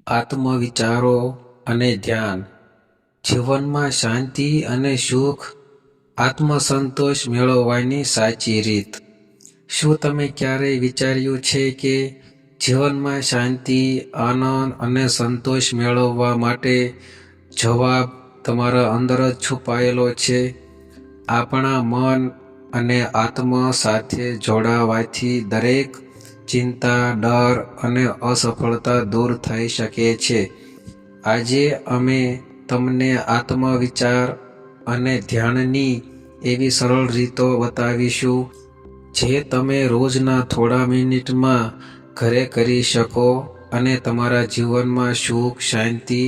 આત્મવિચારો અને ધ્યાન. જીવનમાં શાંતિ અને સુખ, આત્મસંતોષ મેળવવાની સાચી રીત. શું તમે ક્યારેય વિચાર્યું છે કે જીવનમાં શાંતિ, આનંદ અને સંતોષ મેળવવા માટે જવાબ તમારા અંદર જ છુપાયેલો છે? આપણા મન અને આત્મા સાથે જોડાવાથી દરેક ચિંતા, ડર અને અસફળતા દૂર થઈ શકે છે. આજે અમે તમને આત્મવિચાર અને ધ્યાનની એવી સરળ રીતો બતાવીશું જે તમે રોજના થોડા મિનિટમાં ઘરે કરી શકો અને તમારા જીવનમાં સુખ, શાંતિ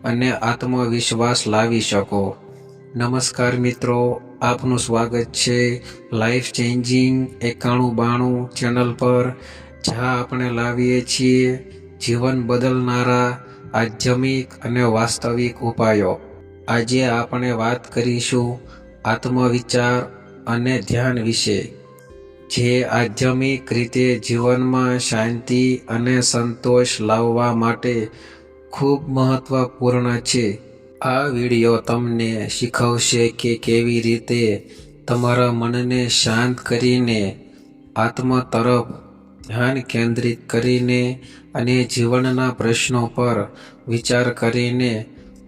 અને આત્મવિશ્વાસ લાવી શકો. નમસ્કાર મિત્રો, આપનું સ્વાગત છે લાઈફ ચેન્જિંગ 9192 ચેનલ પર, જ્યાં આપણે લાવીએ છીએ જીવન બદલનારા આધ્યાત્મિક અને વાસ્તવિક ઉપાયો. આજે આપણે વાત કરીશું આત્મવિચાર અને ધ્યાન વિશે, જે આધ્યાત્મિક રીતે જીવનમાં શાંતિ અને સંતોષ લાવવા માટે ખૂબ મહત્વપૂર્ણ છે. આ વિડિયો તમને શીખવશે કે કેવી રીતે તમારા મનને શાંત કરીને, આત્મા તરફ ધ્યાન કેન્દ્રિત કરીને અને જીવનના પ્રશ્નો પર વિચાર કરીને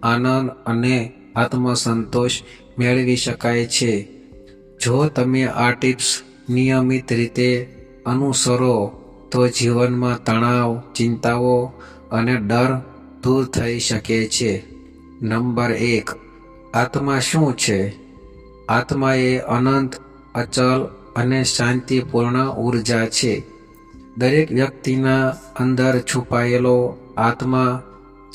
આનંદ અને આત્મસંતોષ મેળવી શકાય છે. જો તમે આ ટિપ્સ નિયમિત રીતે અનુસરો તો જીવનમાં તણાવ, ચિંતાઓ અને ડર દૂર થઈ શકે છે. નંબર 1. આત્મા શું છે? આત્મા એ અનંત, અચલ અને શાંતિપૂર્ણ ઉર્જા છે. દરેક વ્યક્તિના અંદર છુપાયેલો આત્મા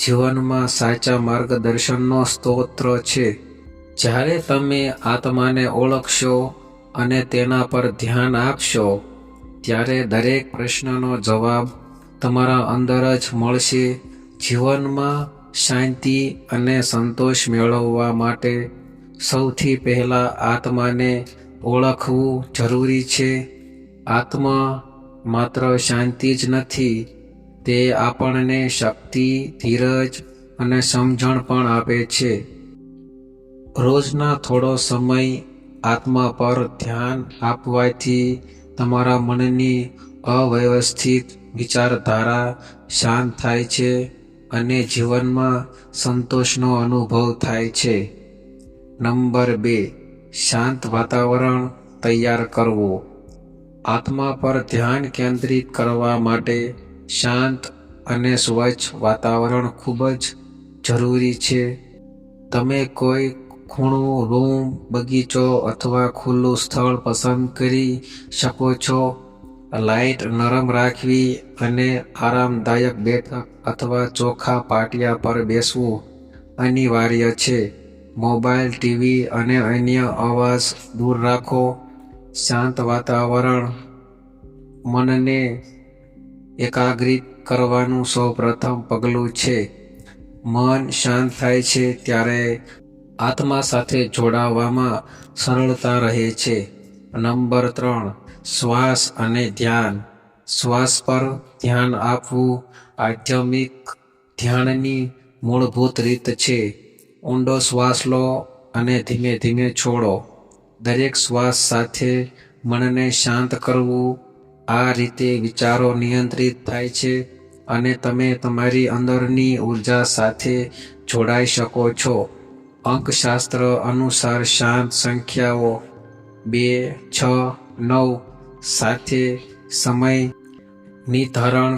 જીવનમાં સાચા માર્ગદર્શનનો સ્ત્રોત છે. જ્યારે તમે આત્માને ઓળખશો અને તેના પર ધ્યાન આપશો, ત્યારે દરેક પ્રશ્નનો જવાબ તમારા અંદર જ મળશે. જીવનમાં શાંતિ અને સંતોષ મેળવવા માટે સૌથી પહેલાં આત્માને ઓળખવું જરૂરી છે. આત્મા માત્ર શાંતિ જ નથી, તે આપણને શક્તિ, ધીરજ અને સમજણ પણ આપે છે. રોજના થોડો સમય આત્મા પર ધ્યાન આપવાથી તમારા મનની અવ્યવસ્થિત વિચારધારા શાંત થાય છે અને જીવનમાં સંતોષનો અનુભવ થાય છે. નંબર 2. શાંત વાતાવરણ તૈયાર કરવું. આત્મા પર ધ્યાન કેન્દ્રિત કરવા માટે શાંત અને સ્વચ્છ વાતાવરણ ખૂબ જ જરૂરી છે. તમે કોઈ ખૂણો, રૂમ, બગીચો અથવા ખુલ્લું સ્થળ પસંદ કરી શકો છો. લાઇટ નરમ રાખવી અને આરામદાયક બેઠક અથવા ચોખ્ખા પાટિયા પર બેસવું અનિવાર્ય છે. મોબાઈલ, ટીવી અને અન્ય અવાજ દૂર રાખો. શાંત વાતાવરણ મનને એકાગ્રિત કરવાનું સૌપ્રથમ પગલું છે. મન શાંત થાય છે ત્યારે આત્મા સાથે જોડાવામાં સરળતા રહે છે. નંબર 3. શ્વાસ અને ધ્યાન. શ્વાસ પર ધ્યાન આપવું આધ્યાત્મિક ધ્યાનની મૂળભૂત રીત છે. ઊંડો શ્વાસ લો અને ધીમે ધીમે છોડો. દરેક શ્વાસ સાથે મનને શાંત કરવું. આ રીતે વિચારો નિયંત્રિત થાય છે અને તમે તમારી અંદરની ઉર્જા સાથે જોડાઈ શકો છો. અંકશાસ્ત્ર અનુસાર શાંત સંખ્યાઓ 2, 6, 9 સાથે સમય નિર્ધારણ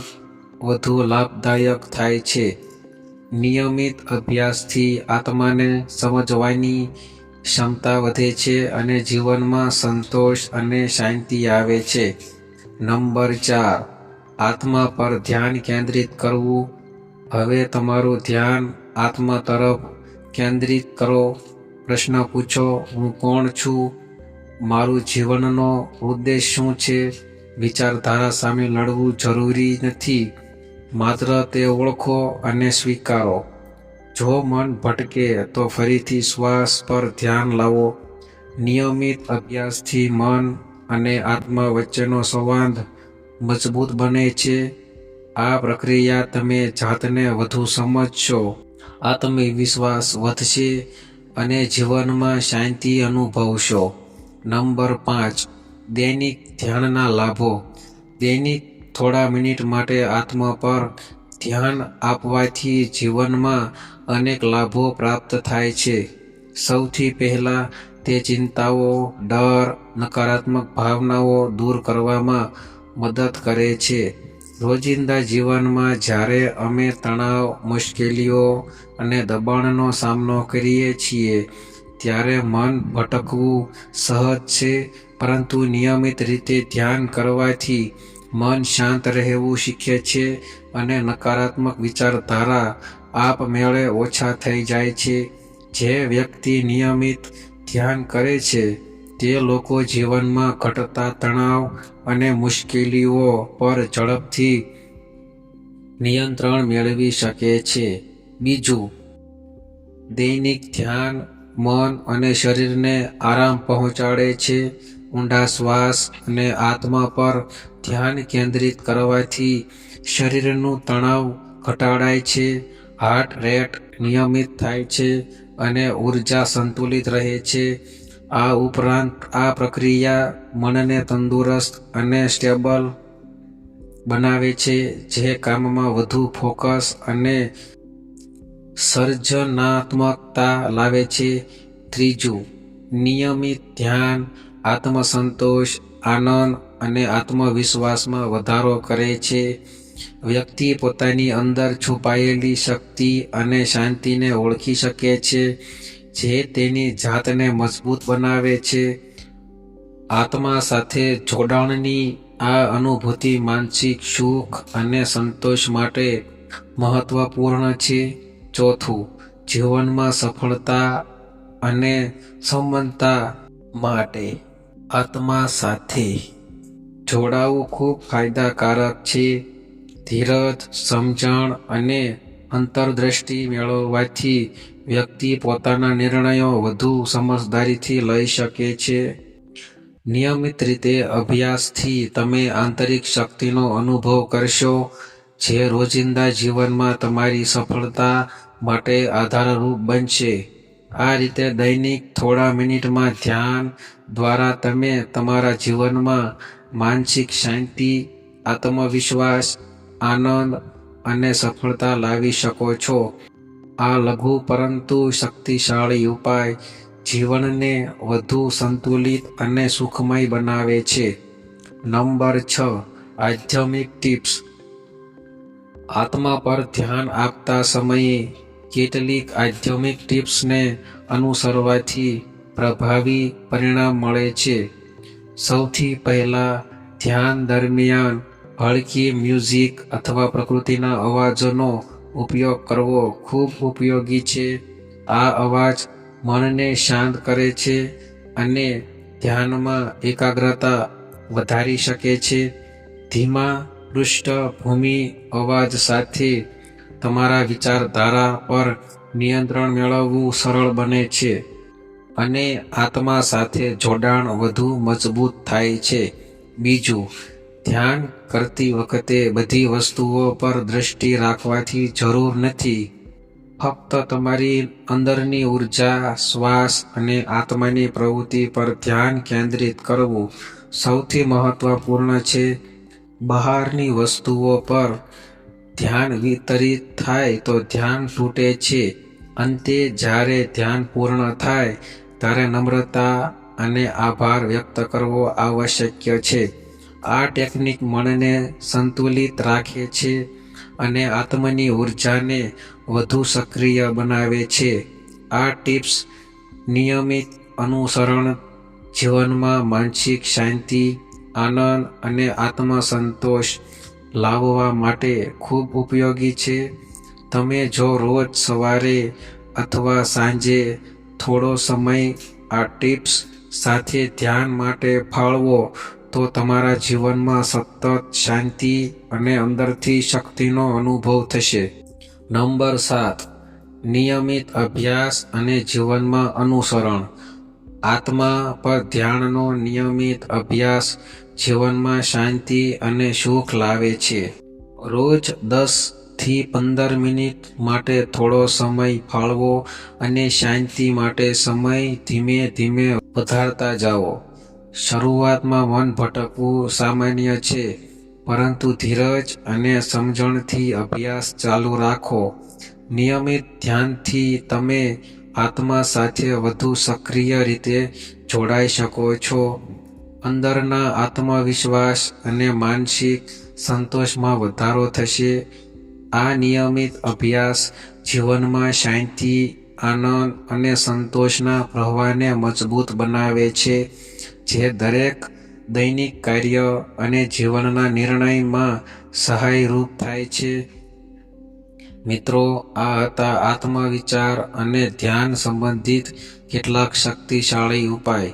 વધુ લાભદાયક થાય છે. નિયમિત અભ્યાસથી આત્માને સમજવાની ક્ષમતા વધે છે અને જીવનમાં સંતોષ અને શાંતિ આવે છે. નંબર 4. આત્મા પર ધ્યાન કેન્દ્રિત કરવું. હવે તમારું ધ્યાન આત્મા તરફ કેન્દ્રિત કરો. પ્રશ્ન પૂછો, હું કોણ છું? મારું જીવનનો ઉદ્દેશ શું છે? વિચારધારા સામે લડવું જરૂરી નથી, માત્ર તે ઓળખો અને સ્વીકારો. જો મન ભટકે તો ફરીથી શ્વાસ પર ધ્યાન લાવો. નિયમિત અભ્યાસથી મન અને આત્મા વચ્ચેનો સંવાદ મજબૂત બને છે આ પ્રક્રિયા તમે જાતને વધુ સમજશો, આત્મવિશ્વાસ વધશે અને જીવનમાં શાંતિ અનુભવશો. નંબર 5, દૈનિક ધ્યાનના લાભો. દૈનિક થોડા મિનિટ માટે આત્મા પર ધ્યાન આપવાથી જીવનમાં અનેક લાભો પ્રાપ્ત થાય છે. સૌથી પહેલાં તે ચિંતાઓ, ડર, નકારાત્મક ભાવનાઓ દૂર કરવામાં મદદ કરે છે. રોજિંદા જીવનમાં જ્યારે અમે તણાવ, મુશ્કેલીઓ અને દબાણનો સામનો કરીએ છીએ ત્યારે મન ભટકવું સહજ છે, પરંતુ નિયમિત રીતે ધ્યાન કરવાથી મન શાંત રહેવું શીખે છે અને નકારાત્મક વિચારધારા આપમેળે ઓછા થઈ જાય છે. જે વ્યક્તિ નિયમિત ધ્યાન કરે છે તે લોકો જીવનમાં ઘટતા તણાવ અને મુશ્કેલીઓ પર ઝડપથી નિયંત્રણ મેળવી શકે છે. બીજું, દૈનિક ધ્યાન મન અને શરીરને આરામ પહોંચાડે છે. ઊંડા શ્વાસ અને આત્મા પર ધ્યાન કેન્દ્રિત કરવાથી શરીરનું તણાવ ઘટાડાય છે, હાર્ટ રેટ નિયમિત થાય છે અને ઊર્જા સંતુલિત રહે છે. આ ઉપરાંત આ પ્રક્રિયા મનને તંદુરસ્ત અને સ્ટેબલ બનાવે છે, જે કામમાં વધુ ફોકસ અને સર્જનાત્મકતા લાવે છે. ત્રીજું, નિયમિત ધ્યાન આત્મસંતોષ, આનંદ અને આત્મવિશ્વાસમાં વધારો કરે છે. વ્યક્તિ પોતાની અંદર છુપાયેલી શક્તિ અને શાંતિને ઓળખી શકે છે, જે તેની જાતને મજબૂત બનાવે છે. આત્મા સાથે જોડાણની આ અનુભૂતિ માનસિક સુખ અને સંતોષ માટે મહત્વપૂર્ણ છે. ચોથું, જીવનમાં સફળતા અને સંપન્નતા માટે આત્મા સાથે જોડાવું ખૂબ ફાયદાકારક છે. ધીરજ, સમજણ અને અંતર્દૃષ્ટિ મેળવવાથી વ્યક્તિ પોતાના નિર્ણયો વધુ સમજદારીથી લઈ શકે છે. નિયમિત રીતે અભ્યાસથી તમે આંતરિક શક્તિનો અનુભવ કરશો, જે રોજિંદા જીવનમાં તમારી સફળતા માટે આધારરૂપ બનશે. આ રીતે દૈનિક થોડા મિનિટમાં ધ્યાન દ્વારા તમે તમારા જીવનમાં માનસિક શાંતિ, આત્મવિશ્વાસ, આનંદ અને સફળતા લાવી શકો છો. આ લઘુ પરંતુ શક્તિશાળી ઉપાય જીવનને વધુ સંતુલિત અને સુખમય બનાવે છે. નંબર 6, આધ્યાત્મિક ટિપ્સ. આત્મા પર ધ્યાન આપતા સમયે કેટલીક આધ્યાત્મિક ટિપ્સને અનુસરવાથી પ્રભાવી પરિણામ મળે છે. સૌથી પહેલાં, ધ્યાન દરમિયાન હળવી મ્યુઝિક અથવા પ્રકૃતિના અવાજોનો ઉપયોગ કરવો ખૂબ ઉપયોગી છે. આ અવાજ મનને શાંત કરે છે અને ધ્યાનમાં એકાગ્રતા વધારી શકે છે. ધીમા પૃષ્ઠભૂમિ અવાજ સાથે તમારા વિચારધારા પર નિયંત્રણ મેળવવું સરળ બને છે અને આત્મા સાથે જોડાણ વધુ મજબૂત થાય છે. બીજું, ધ્યાન કરતી વખતે બધી વસ્તુઓ પર દૃષ્ટિ રાખવાની જરૂર નથી. ફક્ત તમારી અંદરની ઊર્જા, શ્વાસ અને આત્માની પ્રવૃત્તિ પર ધ્યાન કેન્દ્રિત કરવું સૌથી મહત્વપૂર્ણ છે. બહારની વસ્તુઓ પર ધ્યાન વિતરિત થાય તો ધ્યાન તૂટે છે. અંતે, જ્યારે ધ્યાન પૂર્ણ થાય ત્યારે નમ્રતા અને આભાર વ્યક્ત કરવો આવશ્યક છે. આ ટેકનિક મનને સંતુલિત રાખે છે અને આત્માની ઊર્જાને વધુ સક્રિય બનાવે છે. આ ટિપ્સ નિયમિત અનુસરણ જીવનમાં માનસિક શાંતિ, આનંદ અને આત્મસંતોષ લાવવા માટે ખૂબ ઉપયોગી છે. તમે જો રોજ સવારે અથવા સાંજે થોડો સમય આ ટિપ્સ સાથે ધ્યાન માટે ફાળવો તો તમારા જીવનમાં સતત શાંતિ અને અંદરથી શક્તિનો અનુભવ થશે. નંબર 7, નિયમિત અભ્યાસ અને જીવનમાં અનુસરણ. આત્મા પર ધ્યાનનો નિયમિત અભ્યાસ જીવનમાં શાંતિ અને સુખ લાવે છે. રોજ 10થી 15 મિનિટ માટે થોડો સમય ફાળવો અને શાંતિ માટે સમય ધીમે ધીમે વધારતા જાઓ. શરૂઆતમાં મન ભટકવું સામાન્ય છે, પરંતુ ધીરજ અને સમજણથી અભ્યાસ ચાલુ રાખો. નિયમિત ધ્યાનથી તમે આત્મા સાથે વધુ સક્રિય રીતે જોડાઈ શકો છો. અંદરના આત્મવિશ્વાસ અને માનસિક સંતોષમાં વધારો થશે. આ નિયમિત અભ્યાસ જીવનમાં શાંતિ, આનંદ અને સંતોષના પ્રવાહને મજબૂત બનાવે છે, જે દરેક દૈનિક કાર્ય અને જીવનના નિર્ણયમાં સહાયરૂપ થાય છે. મિત્રો, આ હતા આત્મવિચાર અને ધ્યાન સંબંધિત કેટલાક શક્તિશાળી ઉપાય.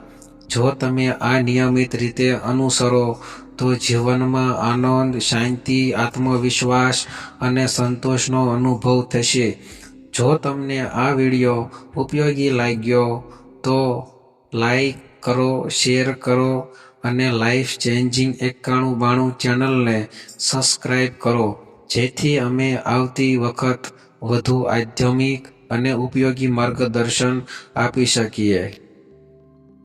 જો તમે આ નિયમિત રીતે અનુસરો તો જીવનમાં આનંદ, શાંતિ, આત્મવિશ્વાસ અને સંતોષનો અનુભવ થશે. જો તમને આ વિડીયો ઉપયોગી લાગ્યો તો લાઈક કરો, શેર કરો અને લાઈફ ચેન્જિંગ 9192 ચેનલને સબસ્ક્રાઇબ કરો, જેથી અમે આવતી વખત વધુ આધ્યાત્મિક અને ઉપયોગી માર્ગદર્શન આપી શકીએ.